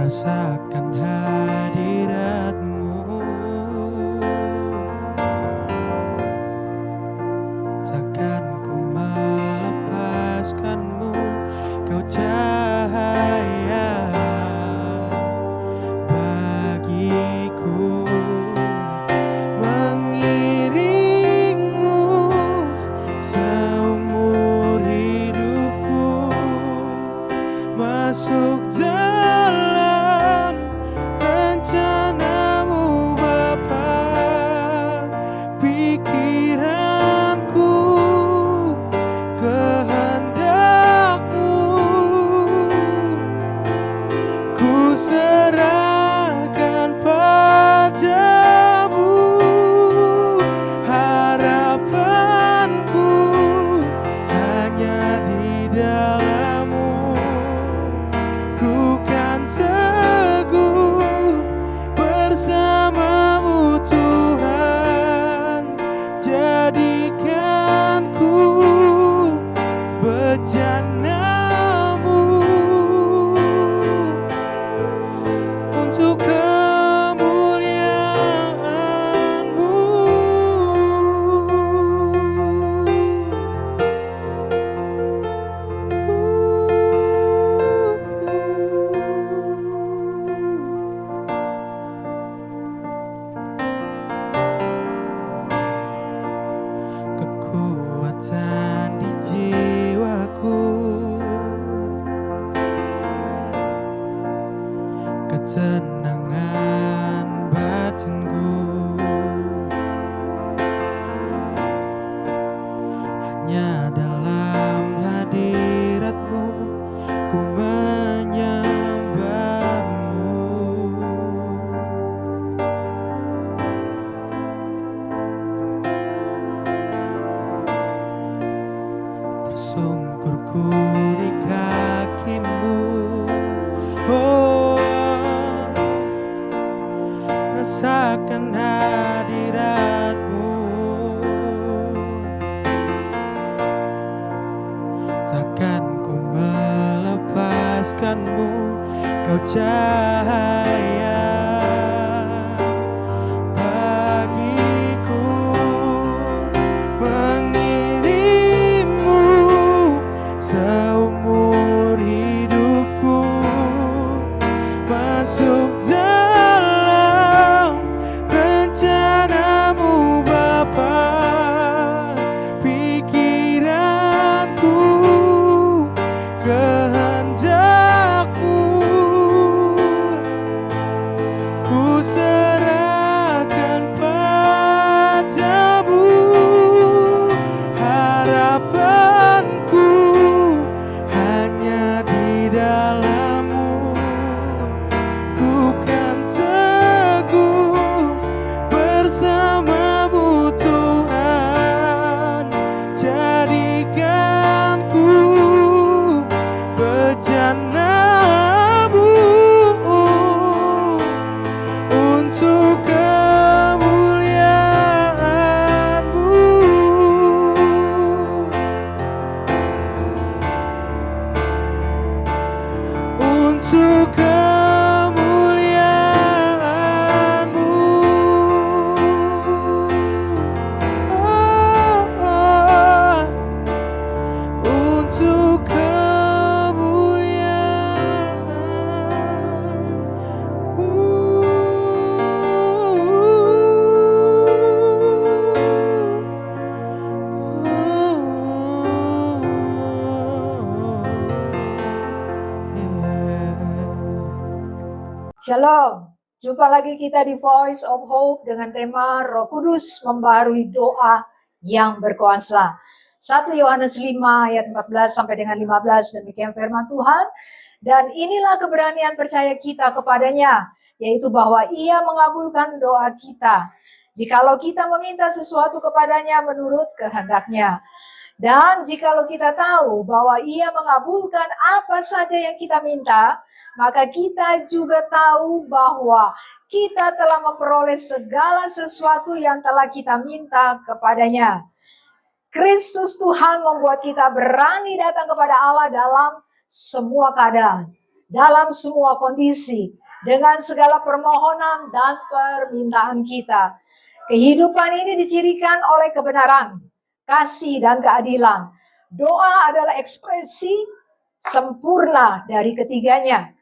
rasakan hadirat-Mu. Takkan ku melepaskan-Mu, Kau cahaya bagiku. Mengiring-Mu seumur hidupku, masuk dalam rencana-Mu Bapa. Pikiranku, kehendak-Mu ku serahkan padamu. Harapanku hanya di dalam-Mu. Ku kan teguh bersama-Mu Tuhan. Jadikan ku bejana-Mu untuk kemuliaan-Mu. Kekuatan di jiwaku, ketenangan batinku, hanya dalam hadirat-Mu ku menyembah-Mu. Tersungkurku di kaki-Mu, oh, rasakan hadirat-Mu. Takkan ku melepaskan-Mu, Kau cahaya bagiku. Mengiring-Mu seumur hidupku, masuk dalam rencana-Mu Bapa. Pikiranku, kehendak-Mu ku serahkan padamu. Harapanku hanya di dalam-Mu. Ku kan teguh bersama-Mu Tuhan. Jadikan ku bejana-Mu untuk kemuliaan-Mu. Untuk kemuliaan-Mu. Oh, oh. Untuk Shalom, jumpa lagi kita di Voice of Hope dengan tema Roh Kudus membarui doa yang berkuasa. 1 Yohanes 5 ayat 14 sampai dengan 15, demikian firman Tuhan. Dan inilah keberanian percaya kita kepadanya, yaitu bahwa Ia mengabulkan doa kita, jikalau kita meminta sesuatu kepadanya menurut kehendak-Nya. Dan jikalau kita tahu bahwa Ia mengabulkan apa saja yang kita minta, maka kita juga tahu bahwa kita telah memperoleh segala sesuatu yang telah kita minta kepadanya. Kristus Tuhan membuat kita berani datang kepada Allah dalam semua keadaan. dalam semua kondisi, dengan segala permohonan dan permintaan kita. Kehidupan ini dicirikan oleh kebenaran, kasih, dan keadilan. Doa adalah ekspresi sempurna dari ketiganya.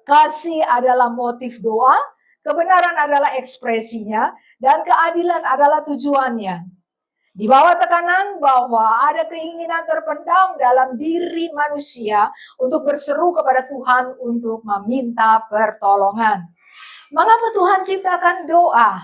Kasih adalah motif doa, kebenaran adalah ekspresinya, dan keadilan adalah tujuannya. Di bawah tekanan bahwa ada keinginan terpendam dalam diri manusia untuk berseru kepada Tuhan untuk meminta pertolongan. Mengapa Tuhan ciptakan doa?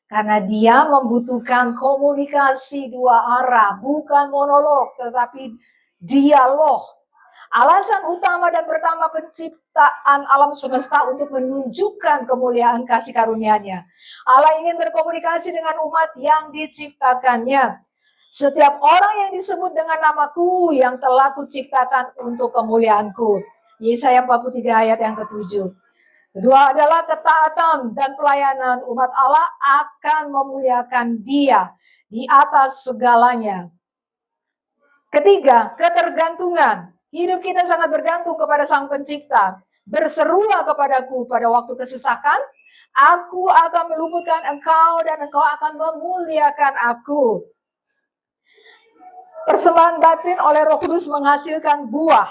Karena Dia membutuhkan komunikasi dua arah, bukan monolog, tetapi dialog. Alasan utama dan pertama penciptaan alam semesta untuk menunjukkan kemuliaan kasih karunia-Nya. Allah ingin berkomunikasi dengan umat yang diciptakannya. Setiap orang yang disebut dengan namaku yang telah kuciptakan untuk kemuliaanku. Yesaya 43 ayat yang ke-7. Kedua adalah ketaatan dan pelayanan umat Allah akan memuliakan Dia di atas segalanya. Ketiga, ketergantungan. Hidup kita sangat bergantung kepada Sang Pencipta. Berserulah kepadaku pada waktu kesesakan, aku akan meluputkan engkau dan engkau akan memuliakan aku. Persembahan batin oleh Roh Kudus menghasilkan buah,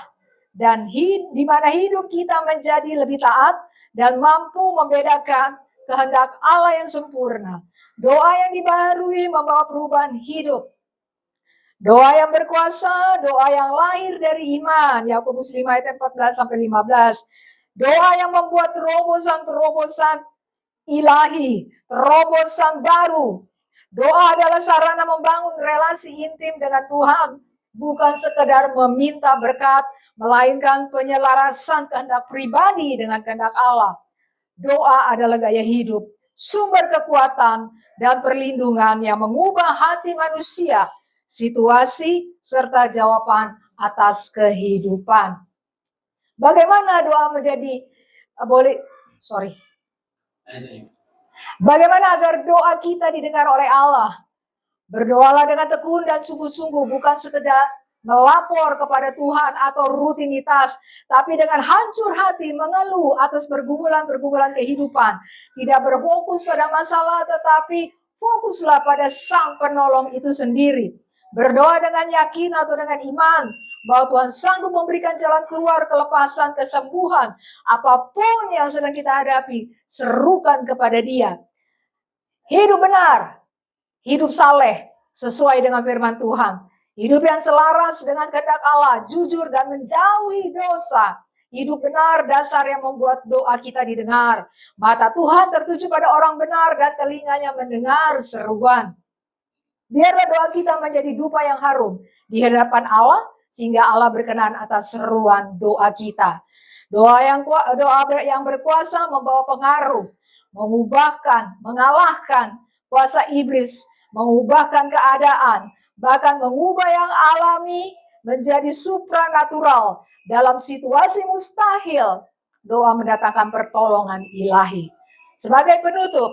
dan di mana hidup kita menjadi lebih taat dan mampu membedakan kehendak Allah yang sempurna. Doa yang dibaharui membawa perubahan hidup. Doa yang berkuasa, doa yang lahir dari iman. Yakobus 5 ayat 14-15. Doa yang membuat terobosan-terobosan ilahi, terobosan baru. Doa adalah sarana membangun relasi intim dengan Tuhan, bukan sekedar meminta berkat, melainkan penyelarasan kehendak pribadi dengan kehendak Allah. Doa adalah gaya hidup, sumber kekuatan dan perlindungan yang mengubah hati manusia, situasi, serta jawaban atas kehidupan. Bagaimana doa menjadi Bagaimana agar doa kita didengar oleh Allah? Berdoalah dengan tekun dan sungguh-sungguh, bukan sekedar melapor kepada Tuhan atau rutinitas, tapi dengan hancur hati mengeluh atas pergumulan-pergumulan kehidupan. Tidak berfokus pada masalah, tetapi fokuslah pada Sang Penolong itu sendiri. Berdoa dengan yakin atau dengan iman bahwa Tuhan sanggup memberikan jalan keluar, kelepasan, kesembuhan. Apapun yang sedang kita hadapi, serukan kepada Dia. Hidup benar, hidup saleh, sesuai dengan firman Tuhan. Hidup yang selaras dengan kehendak Allah, jujur dan menjauhi dosa. Hidup benar dasar yang membuat doa kita didengar. Mata Tuhan tertuju pada orang benar dan telinganya mendengar seruan. Biarlah doa kita menjadi dupa yang harum di hadapan Allah, sehingga Allah berkenan atas seruan doa kita. Doa yang berkuasa membawa pengaruh, mengubahkan, mengalahkan kuasa iblis, mengubahkan keadaan, bahkan mengubah yang alami menjadi supranatural. Dalam situasi mustahil, doa mendatangkan pertolongan ilahi. Sebagai penutup,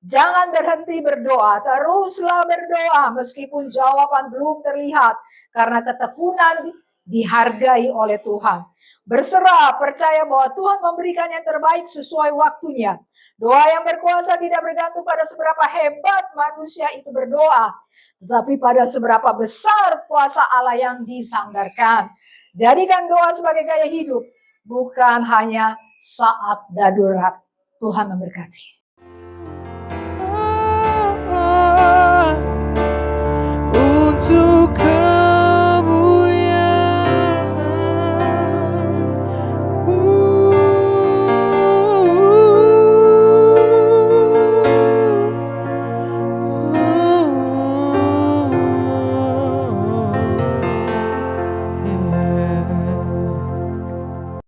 jangan berhenti berdoa, teruslah berdoa meskipun jawaban belum terlihat, karena ketekunan dihargai oleh Tuhan. Berserah, percaya bahwa Tuhan memberikan yang terbaik sesuai waktunya. Doa yang berkuasa tidak bergantung pada seberapa hebat manusia itu berdoa, tetapi pada seberapa besar kuasa Allah yang disandarkan. Jadikan doa sebagai gaya hidup, bukan hanya saat darurat. Tuhan memberkati.